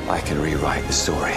I can rewrite the story.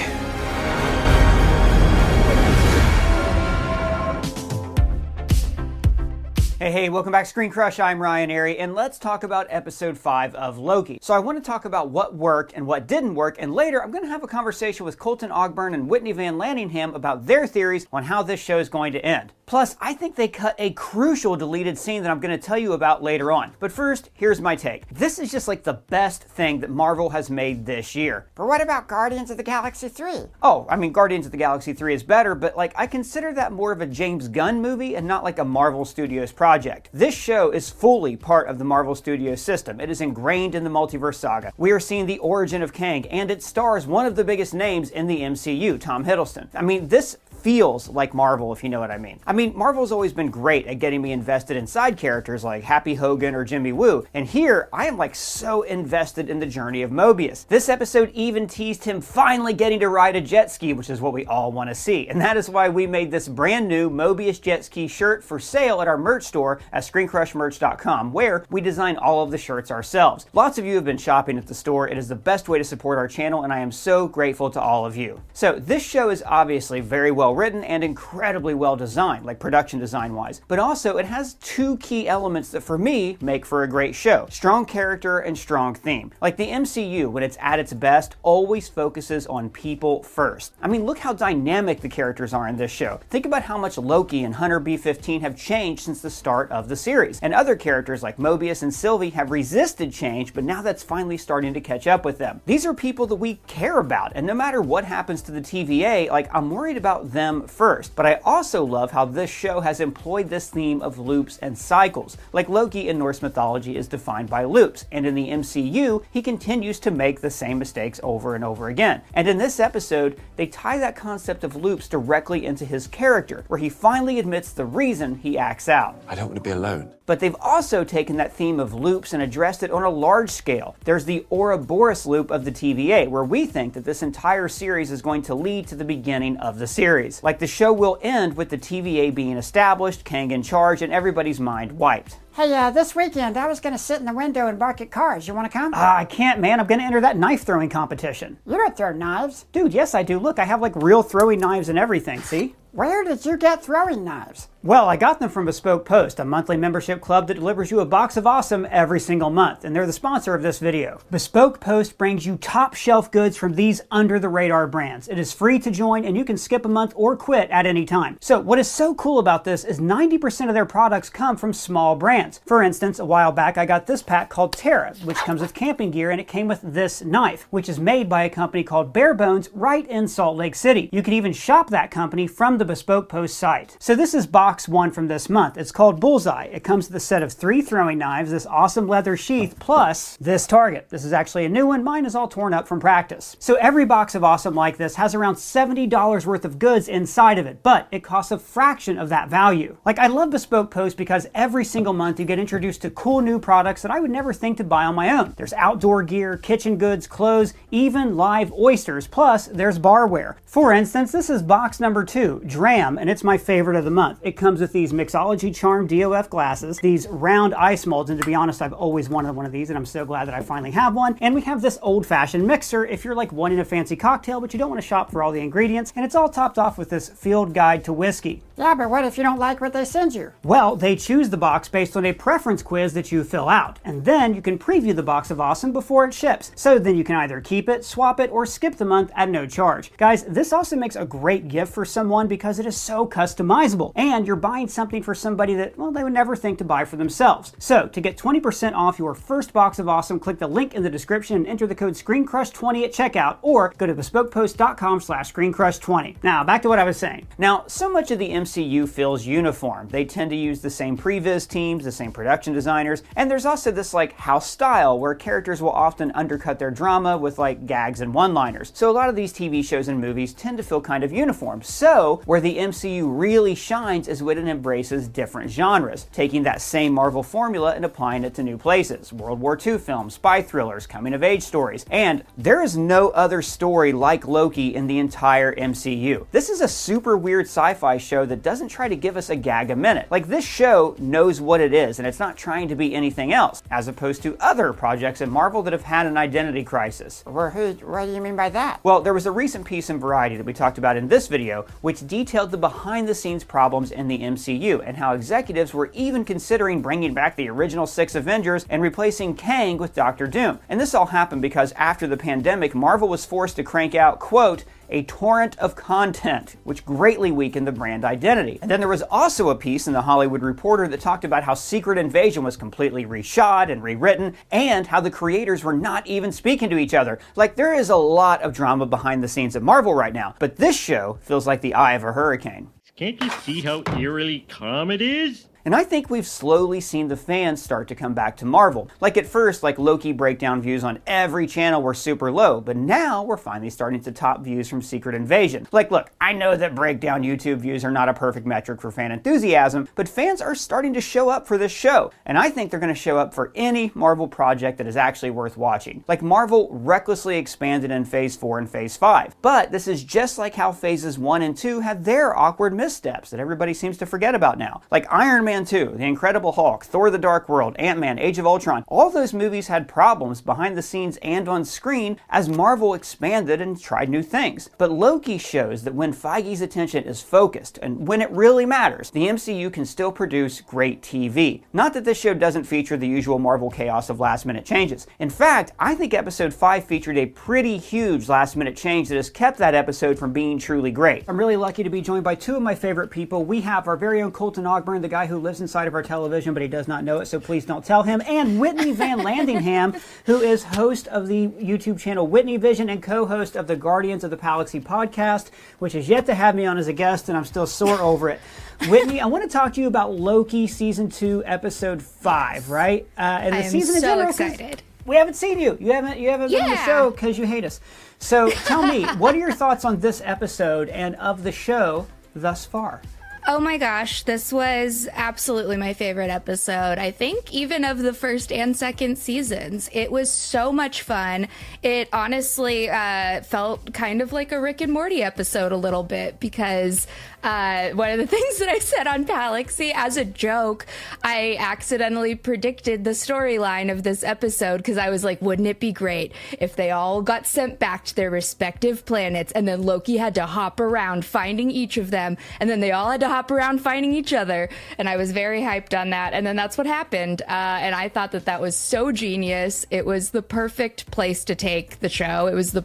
Hey, welcome back to ScreenCrush. I'm Ryan Arey, and let's talk about episode 5 of Loki. So I want to talk about what worked and what didn't work, and later I'm going to have a conversation with Colton Ogburn and Whitney Van Lanningham about their theories on how this show is going to end. Plus, I think they cut a crucial deleted scene that I'm going to tell you about later on. But first, here's my take. This is just like the best thing that Marvel has made this year. But what about Guardians of the Galaxy 3? Oh, I mean, Guardians of the Galaxy 3 is better, but like I consider that more of a James Gunn movie and not like a Marvel Studios project. This show is fully part of the Marvel Studios system. It is ingrained in the multiverse saga. We are seeing the origin of Kang, and it stars one of the biggest names in the MCU, Tom Hiddleston. I mean, this feels like Marvel, if you know what I mean. I mean, Marvel's always been great at getting me invested in side characters like Happy Hogan or Jimmy Woo, and here I am like so invested in the journey of Mobius. This episode even teased him finally getting to ride a jet ski, which is what we all want to see, and that is why we made this brand new Mobius jet ski shirt for sale at our merch store at ScreenCrushMerch.com, where we design all of the shirts ourselves. Lots of you have been shopping at the store. It is the best way to support our channel, and I am so grateful to all of you. So this show is obviously very well written and incredibly well designed, like production design wise, but also it has two key elements that for me make for a great show: strong character and strong theme. Like the MCU, when it's at its best, always focuses on people first. I mean, look how dynamic the characters are in this show. Think about how much Loki and Hunter B-15 have changed since the start of the series, and other characters like Mobius and Sylvie have resisted change, but now that's finally starting to catch up with them. These are people that we care about, and no matter what happens to the TVA, like I'm worried about them first. But I also love how this show has employed this theme of loops and cycles. Like Loki in Norse mythology is defined by loops, and in the MCU, he continues to make the same mistakes over and over again. And in this episode, they tie that concept of loops directly into his character, where he finally admits the reason he acts out. I don't want to be alone. But they've also taken that theme of loops and addressed it on a large scale. There's the Ouroboros loop of the TVA, where we think that this entire series is going to lead to the beginning of the series. Like the show will end with the TVA being established, Kang in charge, and everybody's mind wiped. Hey, this weekend I was going to sit in the window and bark at cars. You want to come? I can't, man. I'm going to enter that knife throwing competition. You don't throw knives. Dude, yes I do. Look, I have like real throwing knives and everything, see? Where did you get throwing knives? Well, I got them from Bespoke Post, a monthly membership club that delivers you a box of awesome every single month, and they're the sponsor of this video. Bespoke Post brings you top shelf goods from these under-the-radar brands. It is free to join, and you can skip a month or quit at any time. So what is so cool about this is 90% of their products come from small brands. For instance, a while back I got this pack called Terra, which comes with camping gear, and it came with this knife, which is made by a company called Bare Bones right in Salt Lake City. You can even shop that company from the Bespoke Post site. So this is box 1 from this month. It's called Bullseye. It comes with a set of 3 throwing knives, this awesome leather sheath, plus this target. This is actually a new one. Mine is all torn up from practice. So every box of awesome like this has around $70 worth of goods inside of it, but it costs a fraction of that value. Like, I love Bespoke Post because every single month you get introduced to cool new products that I would never think to buy on my own. There's outdoor gear, kitchen goods, clothes, even live oysters, plus there's barware. For instance, this is box number 2, Dram, and it's my favorite of the month. It comes with these Mixology Charm DOF glasses, these round ice molds, and to be honest, I've always wanted one of these, and I'm so glad that I finally have one. And we have this old-fashioned mixer if you're like wanting a fancy cocktail, but you don't want to shop for all the ingredients, and it's all topped off with this field guide to whiskey. Yeah, but what if you don't like what they send you? Well, they choose the box based on a preference quiz that you fill out, and then you can preview the box of awesome before it ships. So then you can either keep it, swap it, or skip the month at no charge. Guys, this also makes a great gift for someone because it is so customizable, and you're buying something for somebody that, well, they would never think to buy for themselves. So to get 20% off your first box of awesome, click the link in the description and enter the code ScreenCrush20 at checkout, or go to bespokepost.com/ScreenCrush20. Now, back to what I was saying. Now, so much of the MCU feels uniform. They tend to use the same previs teams, the same production designers, and there's also this like house style where characters will often undercut their drama with like gags and one-liners. So a lot of these TV shows and movies tend to feel kind of uniform. So where the MCU really shines is when it embraces different genres, taking that same Marvel formula and applying it to new places. World War II films, spy thrillers, coming-of-age stories, and there is no other story like Loki in the entire MCU. This is a super weird sci-fi show that that doesn't try to give us a gag a minute. Like, this show knows what it is, and it's not trying to be anything else, as opposed to other projects at Marvel that have had an identity crisis. What do you mean by that? Well, there was a recent piece in Variety that we talked about in this video, which detailed the behind-the-scenes problems in the MCU, and how executives were even considering bringing back the original 6 Avengers and replacing Kang with Doctor Doom. And this all happened because after the pandemic, Marvel was forced to crank out, quote, a torrent of content, which greatly weakened the brand identity. And then there was also a piece in the Hollywood Reporter that talked about how Secret Invasion was completely reshot and rewritten, and how the creators were not even speaking to each other. Like, there is a lot of drama behind the scenes at Marvel right now, but this show feels like the eye of a hurricane. Can't you see how eerily calm it is? And I think we've slowly seen the fans start to come back to Marvel. Like, at first, Loki breakdown views on every channel were super low, but now we're finally starting to top views from Secret Invasion. Like, look, I know that breakdown YouTube views are not a perfect metric for fan enthusiasm, but fans are starting to show up for this show. And I think they're going to show up for any Marvel project that is actually worth watching. Like, Marvel recklessly expanded in Phase 4 and Phase 5. But this is just like how Phases 1 and 2 had their awkward missteps that everybody seems to forget about now. Like Iron Man 2, The Incredible Hulk, Thor the Dark World, Ant-Man, Age of Ultron. All those movies had problems behind the scenes and on screen as Marvel expanded and tried new things. But Loki shows that when Feige's attention is focused and when it really matters, the MCU can still produce great TV. Not that this show doesn't feature the usual Marvel chaos of last-minute changes. In fact, I think Episode 5 featured a pretty huge last-minute change that has kept that episode from being truly great. I'm really lucky to be joined by two of my favorite people. We have our very own Colton Ogburn, the guy who lives inside of our television, but he does not know it, so please don't tell him. And Whitney Van Landingham, who is host of the YouTube channel Whitney Vision and co-host of the Guardians of the Galaxy podcast, which is yet to have me on as a guest, and I'm still sore over it. Whitney, I want to talk to you about Loki Season 2, Episode 5, right? And the season in general, excited. We haven't seen you. You haven't been on the show because you hate us. So tell me, what are your thoughts on this episode and of the show thus far? Oh my gosh, this was absolutely my favorite episode. I think even of the first and second seasons. It was so much fun. It honestly felt kind of like a Rick and Morty episode a little bit because one of the things that I said on Galaxy as a joke, I accidentally predicted the storyline of this episode because I was like, wouldn't it be great if they all got sent back to their respective planets and then Loki had to hop around finding each of them and then they all had to hop around finding each other. And I was very hyped on that. And then that's what happened. And I thought that that was so genius. It was the perfect place to take the show. It was the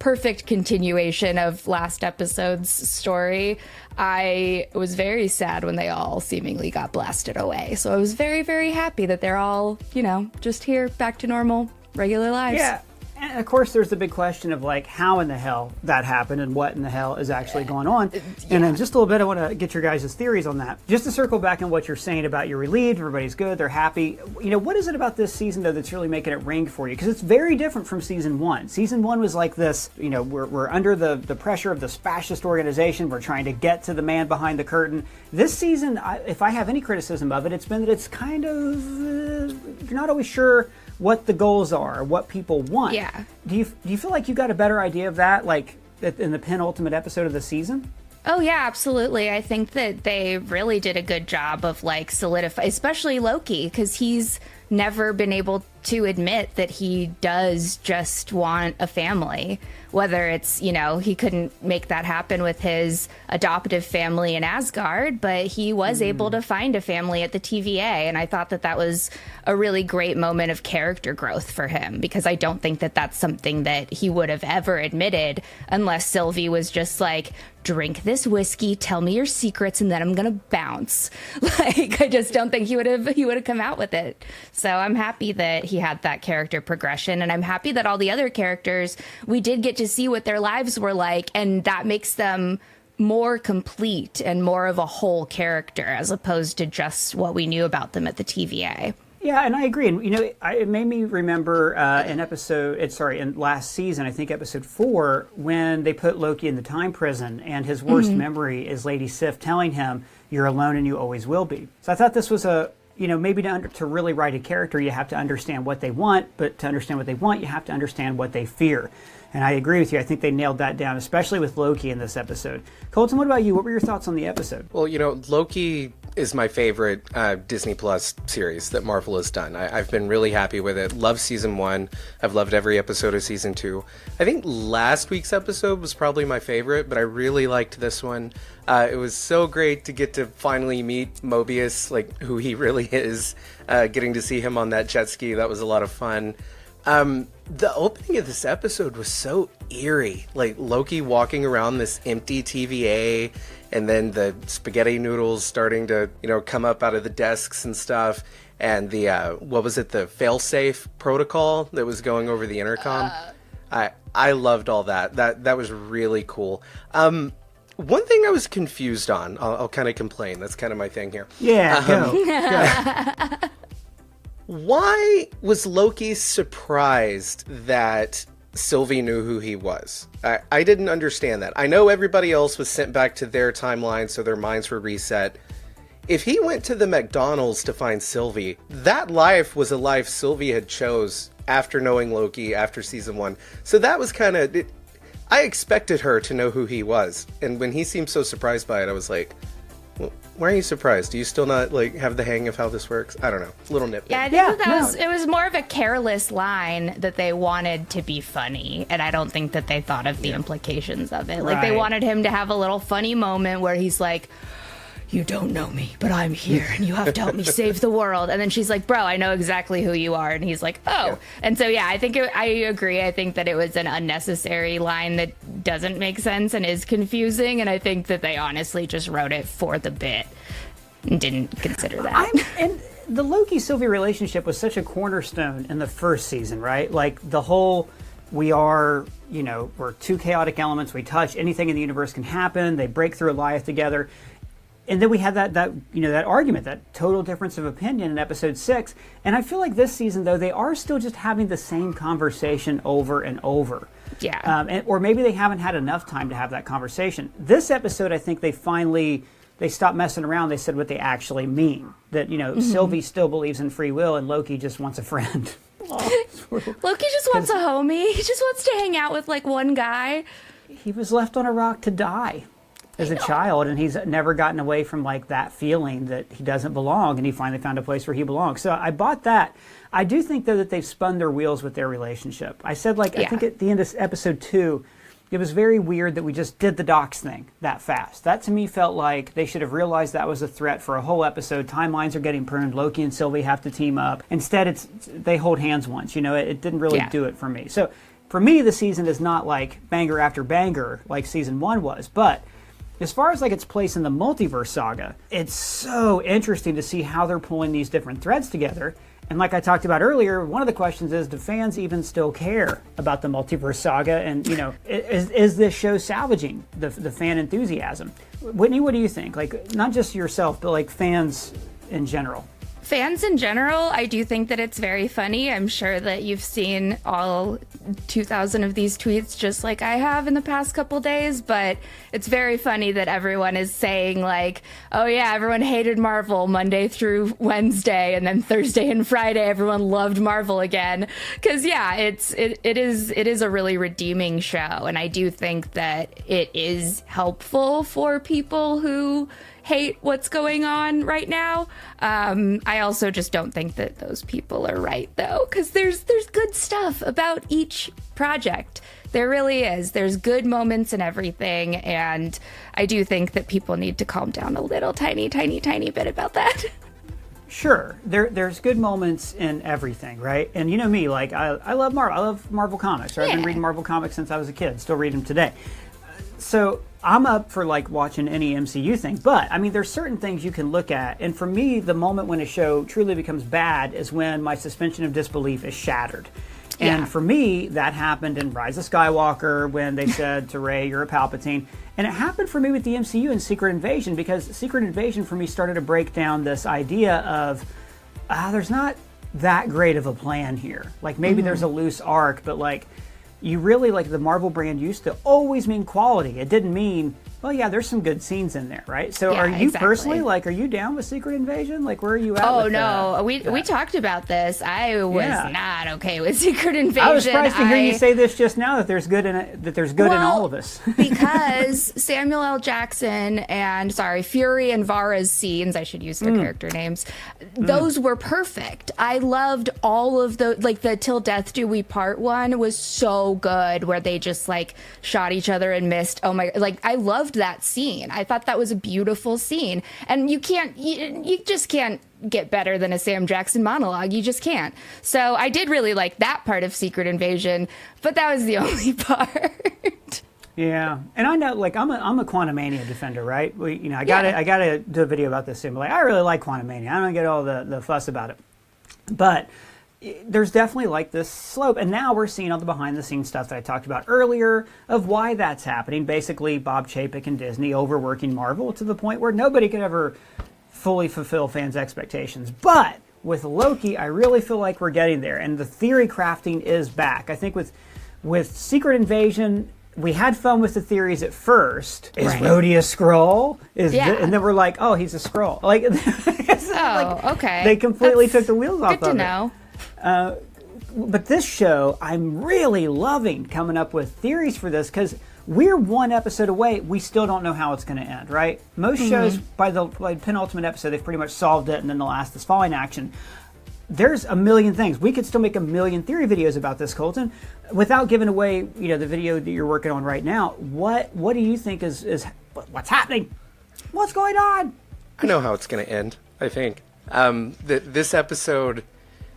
perfect continuation of last episode's story. I was very sad when they all seemingly got blasted away. So I was very, very happy that they're all, just here back to normal, regular lives. Yeah. And of course, there's the big question of how in the hell that happened and what in the hell is actually going on. Yeah. And in just a little bit, I want to get your guys' theories on that. Just to circle back on what you're saying about you're relieved, everybody's good, they're happy. What is it about this season, though, that's really making it ring for you? Because it's very different from Season 1. Season 1 was like this, we're under the pressure of this fascist organization. We're trying to get to the man behind the curtain. This season, if I have any criticism of it, it's been that it's kind of, you're not always sure what the goals are, what people want. Yeah. Do you feel like you got a better idea of that, in the penultimate episode of the season? Oh, yeah, absolutely. I think that they really did a good job of solidify, especially Loki, because he's never been able to admit that he does just want a family. Whether it's, he couldn't make that happen with his adoptive family in Asgard, but he was able to find a family at the TVA. And I thought that that was a really great moment of character growth for him, because I don't think that that's something that he would have ever admitted unless Sylvie was just like, drink this whiskey, tell me your secrets, and then I'm gonna bounce. I just don't think he would have come out with it. So I'm happy that he had that character progression, and I'm happy that all the other characters, we did get to see what their lives were like, and that makes them more complete and more of a whole character as opposed to just what we knew about them at the TVA. Yeah, and I agree. And, it made me remember in last season, I think episode 4, when they put Loki in the time prison and his worst memory is Lady Sif telling him, you're alone and you always will be. So I thought this was maybe to really write a character, you have to understand what they want, but to understand what they want, you have to understand what they fear. And I agree with you. I think they nailed that down, especially with Loki in this episode. Colton, what about you? What were your thoughts on the episode? Well, Loki is my favorite Disney Plus series that Marvel has done. I've been really happy with it. Love season 1. I've loved every episode of season 2. I think last week's episode was probably my favorite, but I really liked this one. It was so great to get to finally meet Mobius, like who he really is. Getting to see him on that jet ski, that was a lot of fun. The opening of this episode was so eerie, like Loki walking around this empty TVA, and then the spaghetti noodles starting to, come up out of the desks and stuff, and the, the failsafe protocol that was going over the intercom. I loved all that. That was really cool. One thing I was confused on, I'll kind of complain, that's kind of my thing here. Yeah, go. Why was Loki surprised that Sylvie knew who he was? I didn't understand that. I know everybody else was sent back to their timeline, so their minds were reset. If he went to the McDonald's to find Sylvie, that life was a life Sylvie had chose after knowing Loki after season 1. So that was kind of... I expected her to know who he was. And when he seemed so surprised by it, I was like... Why are you surprised? Do you still not have the hang of how this works? I don't know. It's a little nitpick. Yeah, I think it was more of a careless line that they wanted to be funny, and I don't think that they thought of the implications of it. Like, they wanted him to have a little funny moment where he's like, you don't know me, but I'm here, and you have to help me save the world. And then she's like, bro, I know exactly who you are. And he's like, oh. Yeah. And so, I think I agree. I think that it was an unnecessary line that doesn't make sense and is confusing. And I think that they honestly just wrote it for the bit and didn't consider that. And the Loki-Sylvie relationship was such a cornerstone in the first season, right? Like, the whole... we're two chaotic elements. We touch anything in the universe can happen. They break through Goliath together. And then we had that argument, that total difference of opinion in episode 6. And I feel like this season, though, they are still just having the same conversation over and over. Yeah. Or maybe they haven't had enough time to have that conversation. This episode, I think they stopped messing around. They said what they actually mean. That, Sylvie still believes in free will and Loki just wants a friend. Loki just wants a homie. He just wants to hang out with, one guy. He was left on a rock to die as a child, and he's never gotten away from that feeling that he doesn't belong, and he finally found a place where he belongs. So I bought that. I do think, though, that they've spun their wheels with their relationship. I said, I think at the end of episode 2, it was very weird that we just did the docs thing that fast. That, to me, felt like they should have realized that was a threat for a whole episode. Timelines are getting pruned. Loki and Sylvie have to team up. Instead, they hold hands once. It didn't really do it for me. So, for me, the season is not banger after banger like season 1 was, but... as far as its place in the multiverse saga, it's so interesting to see how they're pulling these different threads together. And like I talked about earlier, one of the questions is, do fans even still care about the multiverse saga? And, is this show salvaging the fan enthusiasm? Whitney, what do you think? Not just yourself, but fans in general. Fans in general, I do think that it's very funny. I'm sure that you've seen all 2,000 of these tweets just like I have in the past couple days, but it's very funny that everyone is saying oh yeah, everyone hated Marvel Monday through Wednesday, and then Thursday and Friday everyone loved Marvel again. Because it is a really redeeming show, and I do think that it is helpful for people who hate what's going on right now. I also just don't think that those people are right, though, because there's good stuff about each project. There really is. There's good moments in everything, and I do think that people need to calm down a little tiny bit about that. Sure, there's good moments in everything, right? And you know me, I love Marvel. I love Marvel comics. Right? I've been reading Marvel comics since I was a kid. Still read them today. So I'm up for watching any MCU thing, but I mean, there's certain things you can look at, and for me, the moment when a show truly becomes bad is when my suspension of disbelief is shattered. And for me, that happened in Rise of Skywalker when they said to Rey, "You're a Palpatine," and it happened for me with the MCU in Secret Invasion, because Secret Invasion for me started to break down this idea of there's not that great of a plan here. Maybe there's a loose arc, but you really, the Marvel brand used to always mean quality. It didn't mean Well, yeah, there's some good scenes in there, right? So Yeah, are you exactly. personally, like, are you down with Secret Invasion? Like, where are you at Oh with no, we that? talked about this. I was Yeah. not okay with Secret Invasion. I was surprised to hear you say this just now, that there's good in it, that there's good in all of us. Because Samuel L. Jackson and Fury and Vara's scenes, I should use their character names, those were perfect. I loved all of the, like, the Till Death Do We Part one was so good, where they just like shot each other and missed. Oh my, like, I loved that scene. I thought that was a beautiful scene. And you just can't get better than a Sam Jackson monologue. You just can't. So I did really like that part of Secret Invasion, but that was the only part. Yeah, and I know, like, I'm a Quantumania defender, right? I gotta do a video about this soon. But like, I really like Quantumania. I don't get all the fuss about it, but there's definitely like this slope, and now we're seeing all the behind-the-scenes stuff that I talked about earlier of why that's happening. Basically, Bob Chapek and Disney overworking Marvel to the point where nobody could ever fully fulfill fans' expectations. But with Loki, I really feel like we're getting there, and the theory crafting is back. I think with Secret Invasion, we had fun with the theories at first. Is Rhodey a Skrull? And then we're like, oh, he's a Skrull. Like, Okay. They completely took the wheels off of it. Good to know. But this show, I'm really loving coming up with theories for this, because we're one episode away. We still don't know how it's going to end, right? Most shows, by the penultimate episode, they've pretty much solved it, and then the last is falling action. There's a million things. We could still make a million theory videos about this, Colton, without giving away, the video that you're working on right now. What do you think is what's happening? What's going on? I know how it's going to end, I think. This episode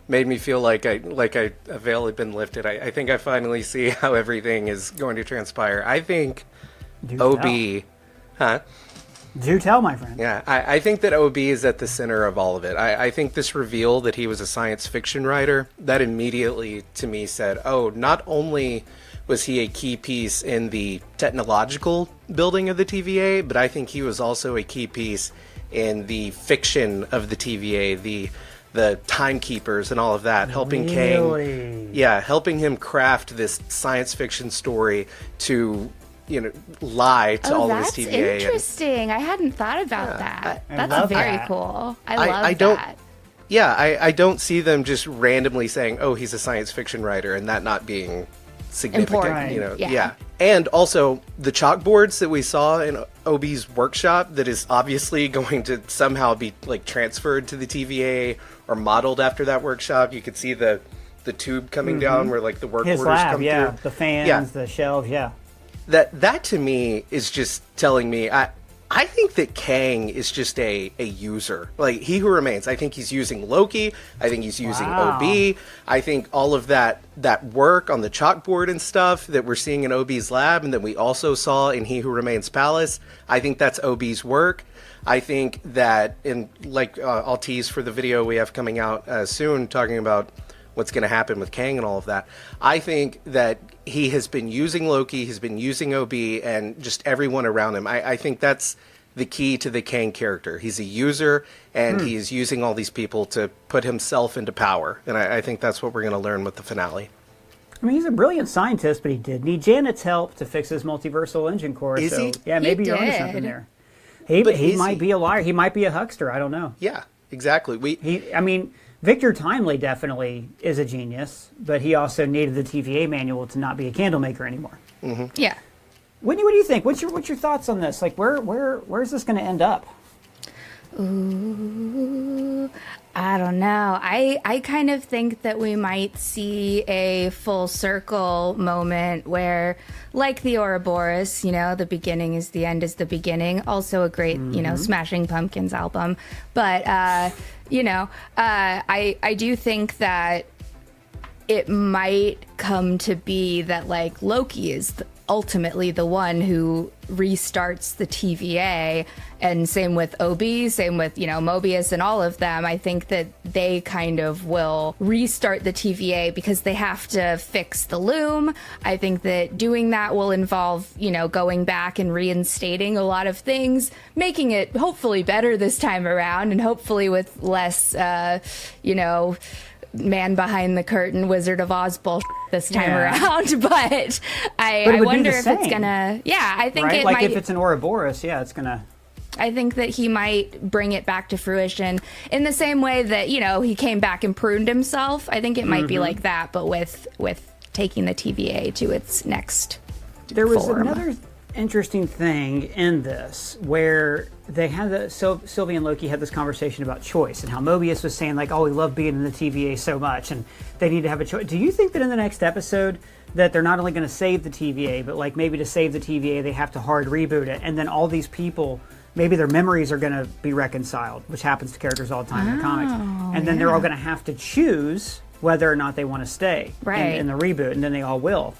made me feel like a veil had been lifted. I think I finally see how everything is going to transpire. I think OB... Huh? Do tell, my friend. Yeah, I think that OB is at the center of all of it. I think this reveal that he was a science fiction writer, that immediately to me said, oh, not only was he a key piece in the technological building of the TVA, but I think he was also a key piece in the fiction of the TVA, the timekeepers and all of that, helping Kang, helping him craft this science fiction story to lie to all of his TVA. That's interesting. I hadn't thought about that. That's very cool. I love that. Yeah, I don't see them just randomly saying, oh, he's a science fiction writer, and that not being significant. Important. Yeah. And also the chalkboards that we saw in OB's workshop that is obviously going to somehow be like transferred to the TVA or modeled after that workshop. You could see the tube coming down where like the work His orders lab, come through. The fans, the shelves, That to me is just telling me I think that Kang is just a user. Like, He Who Remains. I think he's using Loki. I think he's using OB. I think all of that work on the chalkboard and stuff that we're seeing in OB's lab and that we also saw in He Who Remains Palace, I think that's OB's work. I think that I'll tease for the video we have coming out soon talking about what's going to happen with Kang and all of that. I think that he has been using Loki, he's been using OB, and just everyone around him. I think that's the key to the Kang character. He's a user, and he's using all these people to put himself into power. And I think that's what we're going to learn with the finale. I mean, he's a brilliant scientist, but he did need Janet's help to fix his multiversal engine core. Is he? Yeah, maybe you're onto something there. He might be a liar. He might be a huckster. I don't know. Yeah, exactly. Victor Timely definitely is a genius, but he also needed the TVA manual to not be a candle maker anymore. Mm-hmm. Yeah. Whitney, what do you think? What's your thoughts on this? Like, where's this going to end up? Ooh, I don't know. I kind of think that we might see a full circle moment where, like the Ouroboros, the beginning is the end is the beginning. Also a great, Smashing Pumpkins album. But, I do think that it might come to be that, like, Loki is ultimately the one who restarts the TVA, and same with OB, same with, Mobius and all of them. I think that they kind of will restart the TVA because they have to fix the loom. I think that doing that will involve, going back and reinstating a lot of things, making it hopefully better this time around, and hopefully with less, man behind the curtain Wizard of Oz bullshit this time around, but I it would wonder be the if same, it's gonna. Yeah, I think right? it like might. if it's an Ouroboros, it's gonna. I think that he might bring it back to fruition in the same way that he came back and pruned himself. I think it might be like that, but with taking the TVA to its next. There was form. another interesting thing in this where they had Sylvie and Loki had this conversation about choice and how Mobius was saying like, oh, we love being in the TVA so much and they need to have a choice. Do you think that in the next episode that they're not only going to save the TVA, but like maybe to save the TVA they have to hard reboot it, and then all these people, maybe their memories are going to be reconciled, which happens to characters all the time in the comics, and then they're all going to have to choose whether or not they want to stay in the reboot, and then they all will.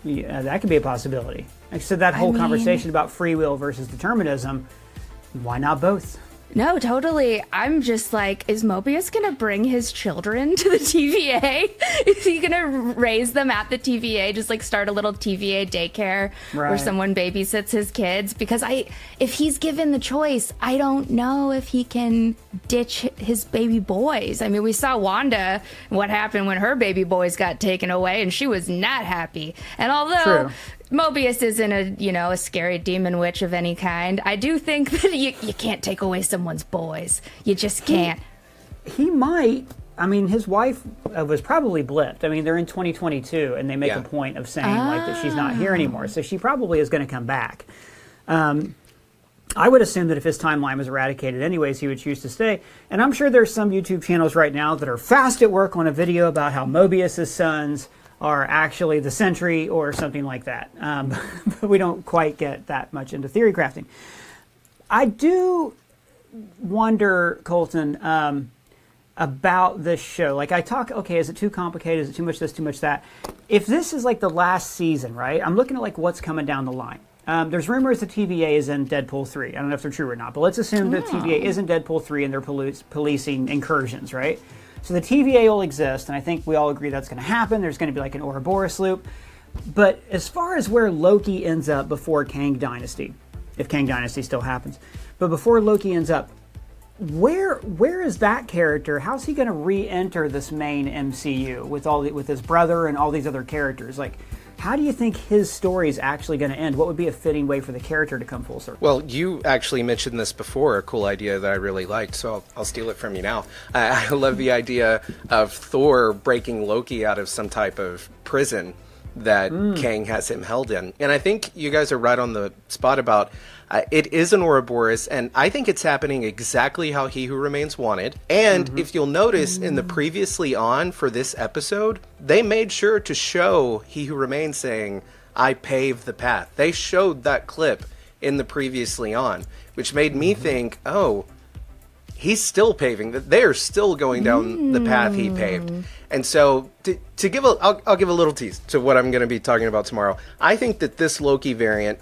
Yeah, that could be a possibility. So that whole conversation about free will versus determinism, why not both? No, totally. I'm just like, is Mobius going to bring his children to the TVA? Is he going to raise them at the TVA, just like start a little TVA daycare where someone babysits his kids? Because if he's given the choice, I don't know if he can ditch his baby boys. I mean, we saw Wanda, what happened when her baby boys got taken away, and she was not happy. And although Mobius isn't a scary demon witch of any kind, I do think that you can't take away someone's boys. You just can't. He might. I mean, his wife was probably blipped. I mean, they're in 2022, and they make a point of saying like that she's not here anymore. So she probably is going to come back. I would assume that if his timeline was eradicated anyways, he would choose to stay. And I'm sure there's some YouTube channels right now that are fast at work on a video about how Mobius's sons are actually the Sentry or something like that. But we don't quite get that much into theory crafting. I do wonder, Colton, about this show. Like is it too complicated? Is it too much this, too much that? If this is like the last season, right? I'm looking at like what's coming down the line. There's rumors the TVA is in Deadpool 3. I don't know if they're true or not, but let's assume the TVA is in Deadpool 3 and they're policing incursions, right? So the TVA will exist, and I think we all agree that's going to happen. There's going to be like an Ouroboros loop. But as far as where Loki ends up before Kang Dynasty, if Kang Dynasty still happens, but before Loki ends up, where is that character? How's he going to re-enter this main MCU with his brother and all these other characters? Like, how do you think his story is actually going to end? What would be a fitting way for the character to come full circle? Well, you actually mentioned this before, a cool idea that I really liked, so I'll steal it from you now. I love the idea of Thor breaking Loki out of some type of prison that Kang has him held in. And I think you guys are right on the spot about it is an Ouroboros, and I think it's happening exactly how He Who Remains wanted. And if you'll notice in the previously on for this episode, they made sure to show He Who Remains saying, I paved the path. They showed that clip in the previously on, which made me think, oh, he's still paving, that they're still going down the path he paved. And so to give I'll give a little tease to what I'm going to be talking about tomorrow. I think that this Loki variant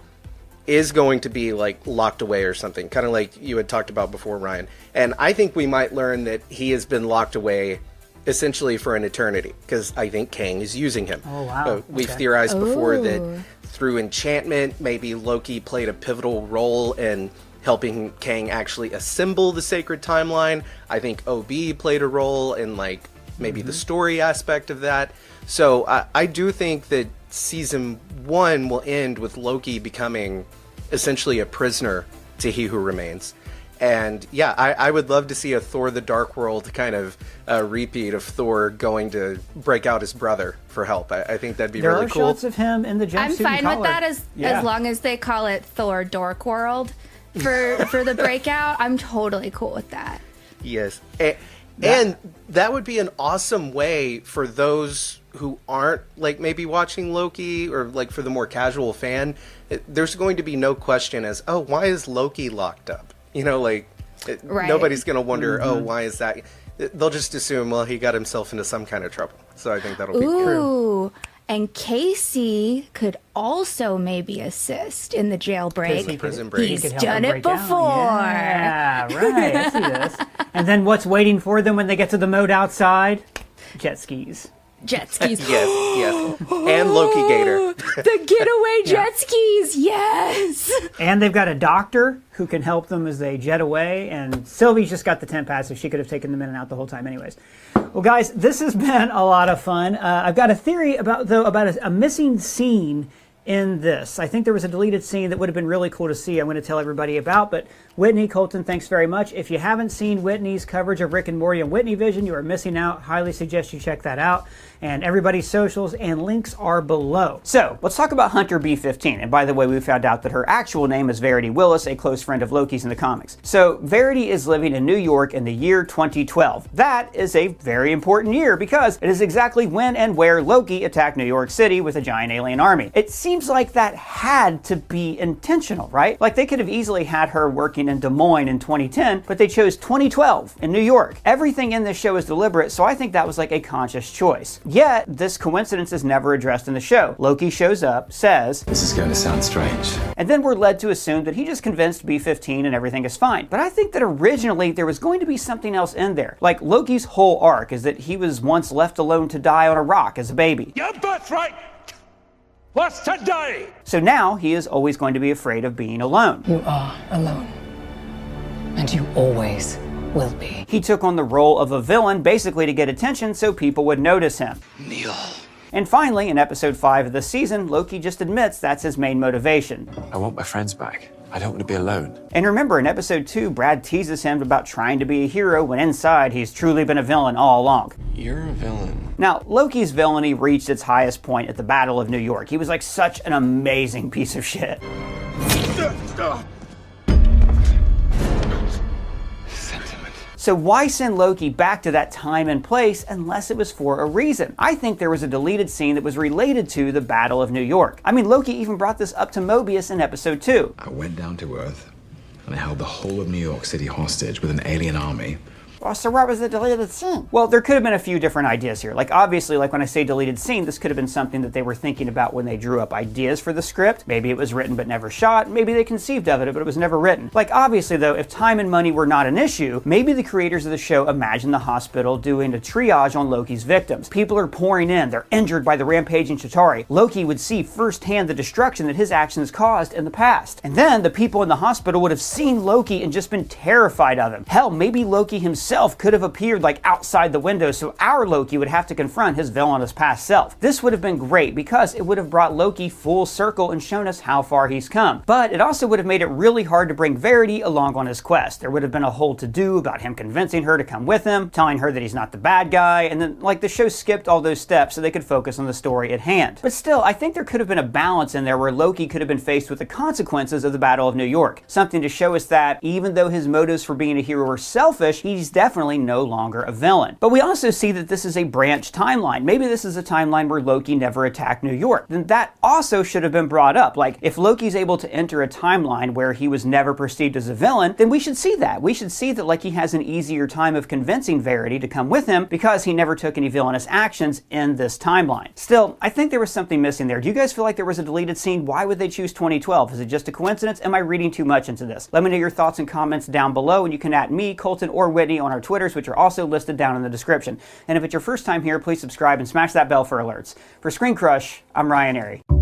is going to be like locked away or something, kind of like you had talked about before, Ryan. And I think we might learn that he has been locked away essentially for an eternity, because I think Kang is using him. Oh, wow. We've theorized before that through enchantment, maybe Loki played a pivotal role in helping Kang actually assemble the sacred timeline. I think OB played a role in like maybe the story aspect of that. So I do think that season 1 will end with Loki becoming essentially a prisoner to He Who Remains. And yeah, I would love to see a Thor the Dark World kind of repeat of Thor going to break out his brother for help. I think that'd be really cool. There are shots of him in the jumpsuit. I'm fine and with that as long as they call it Thor Dork World for the breakout. I'm totally cool with that. Yes. And that would be an awesome way for those who aren't like maybe watching Loki, or like for the more casual fan, there's going to be no question as, oh, why is Loki locked up? You know, like nobody's going to wonder, oh, why is that? They'll just assume, well, he got himself into some kind of trouble. So I think that'll be true. And Casey could also maybe assist in the jailbreak. Prison break. He's done it before. Yeah, right. I see this. And then what's waiting for them when they get to the moat outside? Jet skis. jet skis. Yes. And Loki Gator. The getaway jet skis, yes. And they've got a doctor who can help them as they jet away, and Sylvie's just got the tent pass, so she could have taken them in and out the whole time anyways. Well, guys, this has been a lot of fun. I've got a theory about a missing scene in this. I think there was a deleted scene that would have been really cool to see. I'm going to tell everybody about, but Whitney, Colton, thanks very much. If you haven't seen Whitney's coverage of Rick and Morty on Whitney Vision, you are missing out. Highly suggest you check that out. And everybody's socials and links are below. So let's talk about Hunter B-15. And by the way, we found out that her actual name is Verity Willis, a close friend of Loki's in the comics. So Verity is living in New York in the year 2012. That is a very important year because it is exactly when and where Loki attacked New York City with a giant alien army. It seems like that had to be intentional, right? Like they could have easily had her working in Des Moines in 2010, but they chose 2012 in New York. Everything in this show is deliberate, so I think that was like a conscious choice. Yet, this coincidence is never addressed in the show. Loki shows up, says, This is going to sound strange. and then we're led to assume that he just convinced B-15 and everything is fine. But I think that originally there was going to be something else in there. Like Loki's whole arc is that he was once left alone to die on a rock as a baby. Your birthright was to die. So now he is always going to be afraid of being alone. You are alone. And you always will be. He took on the role of a villain basically to get attention so people would notice him. Neil. And finally, in episode 5 of the season, Loki just admits that's his main motivation. I want my friends back. I don't want to be alone. And remember, in episode 2, Brad teases him about trying to be a hero when inside he's truly been a villain all along. You're a villain. Now, Loki's villainy reached its highest point at the Battle of New York. He was like such an amazing piece of shit. So why send Loki back to that time and place unless it was for a reason? I think there was a deleted scene that was related to the Battle of New York. I mean, Loki even brought this up to Mobius in episode 2. I went down to Earth and I held the whole of New York City hostage with an alien army. Well, so what was the deleted scene? Well, there could have been a few different ideas here. Like, obviously, like when I say deleted scene, this could have been something that they were thinking about when they drew up ideas for the script. Maybe it was written but never shot. Maybe they conceived of it, but it was never written. Like, obviously, though, if time and money were not an issue, maybe the creators of the show imagined the hospital doing a triage on Loki's victims. People are pouring in. They're injured by the rampaging Chitauri. Loki would see firsthand the destruction that his actions caused in the past. And then the people in the hospital would have seen Loki and just been terrified of him. Hell, maybe Loki himself could have appeared like outside the window, so our Loki would have to confront his villainous past self. This would have been great because it would have brought Loki full circle and shown us how far he's come. But it also would have made it really hard to bring Verity along on his quest. There would have been a whole to-do about him convincing her to come with him, telling her that he's not the bad guy, and then like the show skipped all those steps so they could focus on the story at hand. But still, I think there could have been a balance in there where Loki could have been faced with the consequences of the Battle of New York. Something to show us that even though his motives for being a hero were selfish, he's definitely no longer a villain. But we also see that this is a branched timeline. Maybe this is a timeline where Loki never attacked New York. Then that also should have been brought up. Like, if Loki's able to enter a timeline where he was never perceived as a villain, then we should see that. We should see that like he has an easier time of convincing Verity to come with him because he never took any villainous actions in this timeline. Still, I think there was something missing there. Do you guys feel like there was a deleted scene? Why would they choose 2012? Is it just a coincidence? Am I reading too much into this? Let me know your thoughts and comments down below, and you can at me, Colton, or Whitney on our Twitters, which are also listed down in the description. And if it's your first time here, please subscribe and smash that bell for alerts. For Screen Crush, I'm Ryan Arey.